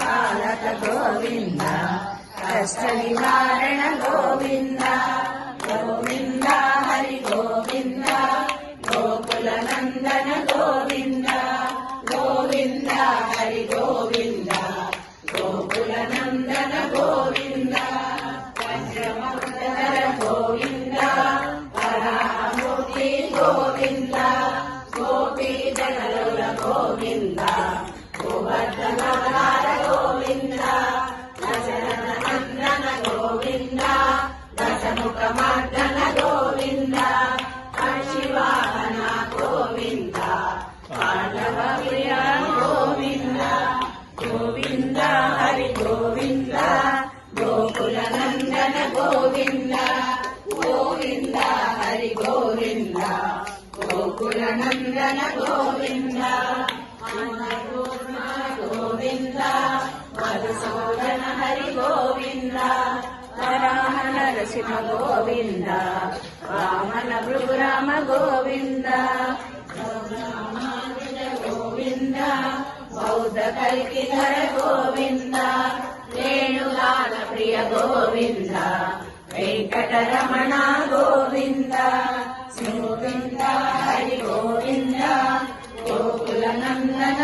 పాలక గోవింద కష్ట నివారణ గోవింద గోవింద హరి గోవింద గోకుల నందన గోవింద గోవింద హరి గోవింద గోకుల నందన గోవింద వజ్రమకుటధర గోవింద వరాహమూర్తి గోవింద గోపీ జనలోల గోవింద గోవర్ధనవతార గోవింద దశరథ నందన గోవింద దశముఖ మర్దన గోవింద హర్షివాహన గోవింద పాండవ ప్రియ గోవింద గోవింద హరి గోవింద గోకుల నందన గోవింద గోవింద హరి గోవింద గోకుల నందన గోవింద అన్నపూర్ణ గోవింద మధుసూదన హరి గోవింద వరాహ నరసింహ గోవింద వామన భృగురామ గోవింద గోవింద బౌద్ధ కల్కిధర గోవింద రేణుగాన ప్రియ గోవింద వెంకటరమణ గోవింద గోవింద హరి గోవింద గోకుల నందన